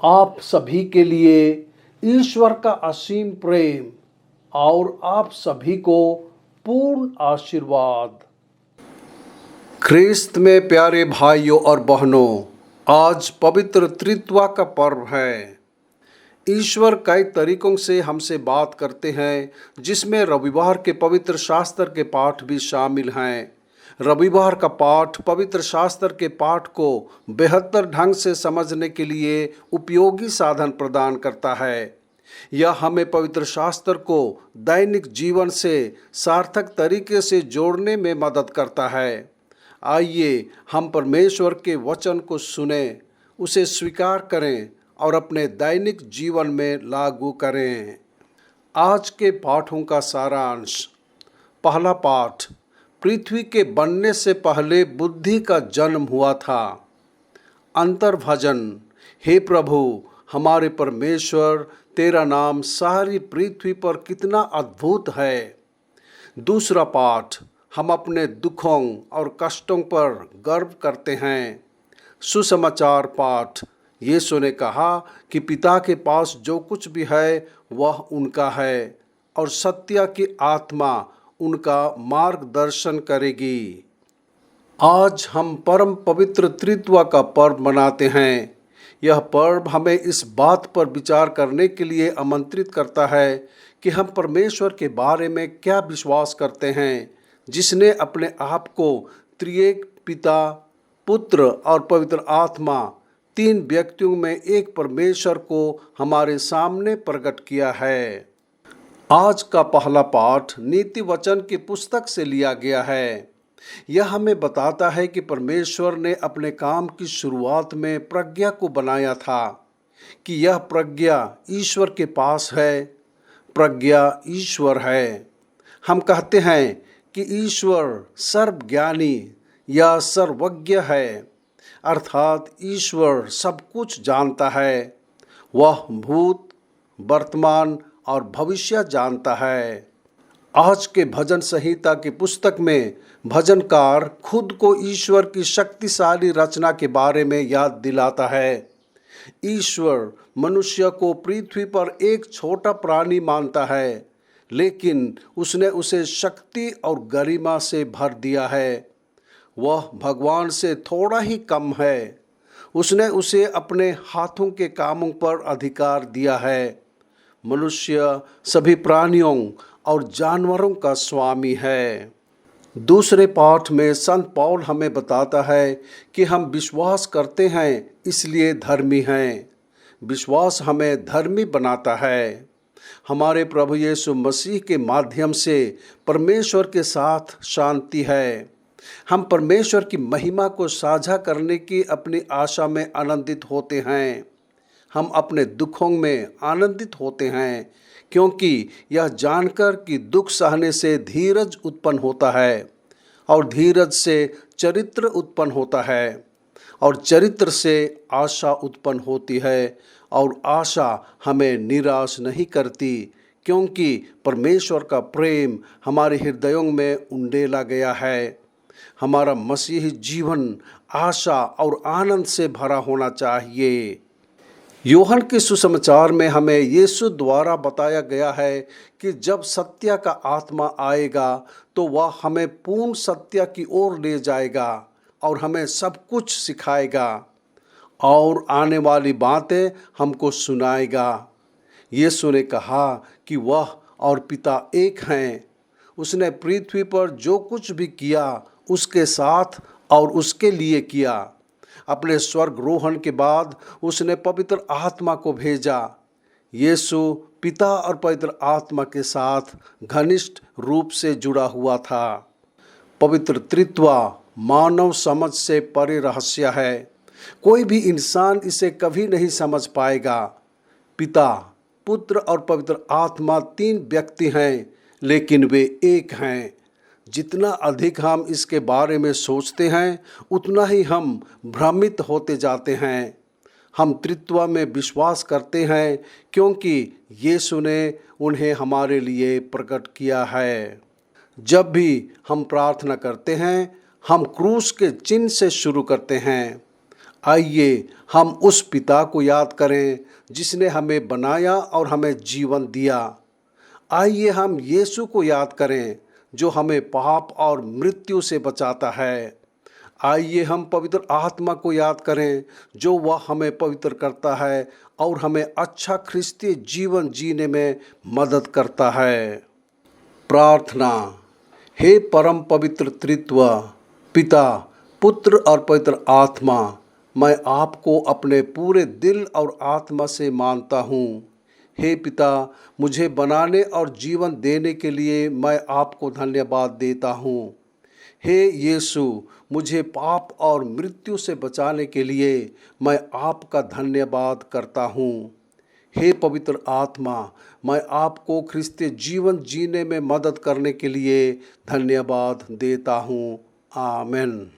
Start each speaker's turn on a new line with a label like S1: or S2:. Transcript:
S1: आप सभी के लिए ईश्वर का असीम प्रेम और आप सभी को पूर्ण आशीर्वाद। ख्रिस्त में प्यारे भाइयों और बहनों, आज पवित्र त्रित्वा का पर्व है। ईश्वर कई तरीकों से हमसे बात करते हैं, जिसमें रविवार के पवित्र शास्त्र के पाठ भी शामिल हैं। रविवार का पाठ पवित्र शास्त्र के पाठ को बेहतर ढंग से समझने के लिए उपयोगी साधन प्रदान करता है। यह हमें पवित्र शास्त्र को दैनिक जीवन से सार्थक तरीके से जोड़ने में मदद करता है। आइए हम परमेश्वर के वचन को सुने, उसे स्वीकार करें और अपने दैनिक जीवन में लागू करें। आज के पाठों का सारांश। पहला पाठ, पृथ्वी के बनने से पहले बुद्धि का जन्म हुआ था। अंतर्भजन। हे प्रभु हमारे परमेश्वर, तेरा नाम सारी पृथ्वी पर कितना अद्भुत है। दूसरा पाठ, हम अपने दुखों और कष्टों पर गर्व करते हैं। सुसमाचार पाठ। यीशु ने कहा कि पिता के पास जो कुछ भी है वह उनका है और सत्य की आत्मा उनका मार्गदर्शन करेगी। आज हम परम पवित्र त्रित्वा का पर्व मनाते हैं। यह पर्व हमें इस बात पर विचार करने के लिए आमंत्रित करता है कि हम परमेश्वर के बारे में क्या विश्वास करते हैं, जिसने अपने आप को त्रिएक पिता, पुत्र और पवित्र आत्मा, तीन व्यक्तियों में एक परमेश्वर को हमारे सामने प्रकट किया है। आज का पहला पाठ नीति वचन की पुस्तक से लिया गया है। यह हमें बताता है कि परमेश्वर ने अपने काम की शुरुआत में प्रज्ञा को बनाया था कि यह प्रज्ञा ईश्वर के पास है। प्रज्ञा ईश्वर है। हम कहते हैं कि ईश्वर सर्वज्ञानी या सर्वज्ञ है, अर्थात ईश्वर सब कुछ जानता है। वह भूत, वर्तमान और भविष्य जानता है। आज के भजन संहिता की पुस्तक में भजनकार खुद को ईश्वर की शक्तिशाली रचना के बारे में याद दिलाता है। ईश्वर मनुष्य को पृथ्वी पर एक छोटा प्राणी मानता है, लेकिन उसने उसे शक्ति और गरिमा से भर दिया है। वह भगवान से थोड़ा ही कम है। उसने उसे अपने हाथों के कामों पर अधिकार दिया है। मनुष्य सभी प्राणियों और जानवरों का स्वामी है। दूसरे पाठ में संत पौल हमें बताता है कि हम विश्वास करते हैं इसलिए धर्मी हैं। विश्वास हमें धर्मी बनाता है। हमारे प्रभु यीशु मसीह के माध्यम से परमेश्वर के साथ शांति है। हम परमेश्वर की महिमा को साझा करने की अपनी आशा में आनंदित होते हैं। हम अपने दुखों में आनंदित होते हैं, क्योंकि यह जानकर कि दुख सहने से धीरज उत्पन्न होता है और धीरज से चरित्र उत्पन्न होता है और चरित्र से आशा उत्पन्न होती है और आशा हमें निराश नहीं करती, क्योंकि परमेश्वर का प्रेम हमारे हृदयों में उंडेला गया है। हमारा मसीही जीवन आशा और आनंद से भरा होना चाहिए। यूहन्ना के सुसमाचार में हमें यीशु द्वारा बताया गया है कि जब सत्य का आत्मा आएगा तो वह हमें पूर्ण सत्य की ओर ले जाएगा और हमें सब कुछ सिखाएगा और आने वाली बातें हमको सुनाएगा। यीशु ने कहा कि वह और पिता एक हैं। उसने पृथ्वी पर जो कुछ भी किया उसके साथ और उसके लिए किया। अपने स्वर्गरोहण के बाद उसने पवित्र आत्मा को भेजा। यीशु पिता और पवित्र आत्मा के साथ घनिष्ठ रूप से जुड़ा हुआ था। पवित्र त्रित्वा मानव समझ से परे रहस्य है। कोई भी इंसान इसे कभी नहीं समझ पाएगा। पिता, पुत्र और पवित्र आत्मा तीन व्यक्ति हैं, लेकिन वे एक हैं। जितना अधिक हम इसके बारे में सोचते हैं, उतना ही हम भ्रमित होते जाते हैं। हम त्रित्व में विश्वास करते हैं क्योंकि यीशु ने उन्हें हमारे लिए प्रकट किया है। जब भी हम प्रार्थना करते हैं, हम क्रूस के चिन्ह से शुरू करते हैं। आइए हम उस पिता को याद करें जिसने हमें बनाया और हमें जीवन दिया। आइए हम यीशु को याद करें जो हमें पाप और मृत्यु से बचाता है। आइए हम पवित्र आत्मा को याद करें जो वह हमें पवित्र करता है और हमें अच्छा ख्रिस्तीय जीवन जीने में मदद करता है। प्रार्थना। हे परम पवित्र त्रित्व, पिता, पुत्र और पवित्र आत्मा, मैं आपको अपने पूरे दिल और आत्मा से मानता हूँ। हे पिता, मुझे बनाने और जीवन देने के लिए मैं आपको धन्यवाद देता हूँ। हे यीशु, मुझे पाप और मृत्यु से बचाने के लिए मैं आपका धन्यवाद करता हूँ। हे पवित्र आत्मा, मैं आपको ख्रिस्तीय जीवन जीने में मदद करने के लिए धन्यवाद देता हूँ। आमीन।